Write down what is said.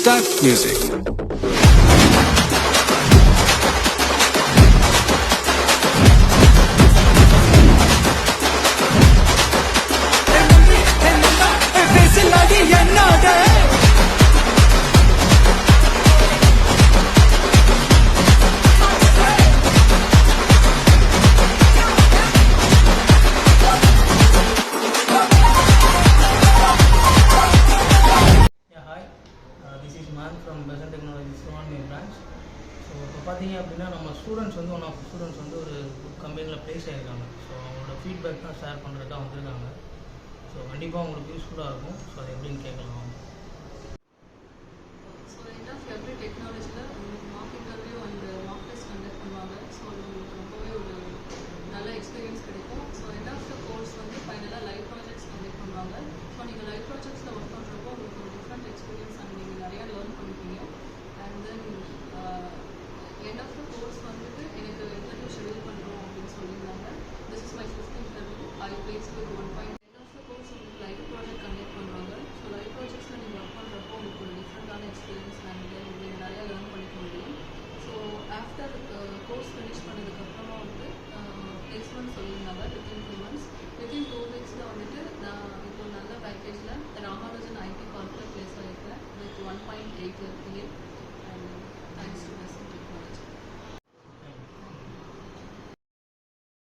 Start music. from Besant Technologies Srivani branch. So இப்போ பார்த்தீங்க அப்படின்னா நம்ம ஸ்டூடெண்ட்ஸ் வந்து ஒன் ஆஃப் ஸ்டூடெண்ட்ஸ் வந்து ஒரு கம்பெனியில் ப்ளேஸ் ஆகிருக்காங்க. ஸோ அவங்களோட ஃபீட்பேக் தான் ஷேர் பண்ணுறதுக்காக வந்திருக்காங்க. ஸோ கண்டிப்பாக உங்களுக்கு யூஸ்ஃபுல்லாக இருக்கும். ஸோ அது எப்படின்னு கேட்கலாம். ஸோ எண்ட் ஆஃப் எவ்ரி டெக்னாலஜியில் mock interview and mock test conduct பண்ணுவாங்க. ஸோ உங்களுக்கு ரொம்பவே ஒரு நல்ல எக்ஸ்பீரியன்ஸ் கிடைக்கும். So end of the course வந்து ஃபைனலாக லைவ் ப்ராஜெக்ட்ஸ் கண்டக்ட் பண்ணுவாங்க. ஸோ நீங்கள் லைவ் ப்ராஜெக்ட்ஸில் ஒர்க் பண்ணுறப்போ உங்களுக்கு ஒரு டிஃப்ரெண்ட் எக்ஸ்பீரியன்ஸ் அண்ட் நீங்கள் நிறையா லேர்ன் பண்ணிப்பீங்க. And then end of the course வந்துட்டு எனக்கு இன்டர்வியூ ஷெடியூல் பண்ணுறோம் அப்படின்னு சொல்லியிருந்தாங்க. This is my 5th interview. I place with 1 point. End of the course உங்களுக்கு லைவ் ப்ராஜெக்ட் கண்டக்ட் பண்ணுவாங்க. ஸோ லைவ் ப்ராஜெக்ட்ஸில் நீங்கள் ஒர்க் பண்ணுறப்போ உங்களுக்கு ஒரு டிஃப்ரெண்ட்டான எக்ஸ்பீரியன்ஸ் அண்ட் தென் நீங்கள் நிறையா லேர்ன் பண்ணிக்க முடியும். ஸோ ஆஃப்டர் கோர்ஸ் ஃபினிஷ் பண்ணதுக்கப்புறமா வந்து பிளேஸ்மெண்ட் சொல்லியிருந்தாங்க. Within 2 months. வித்தின் 2 weeksல வந்துட்டு நான் இப்போ நல்ல பேக்கேஜில் ராமானுஜன் ஐடி பார்க்கில் பிளேஸ் ஆகிருக்கேன் வித் 1.8 LPA. And thanks.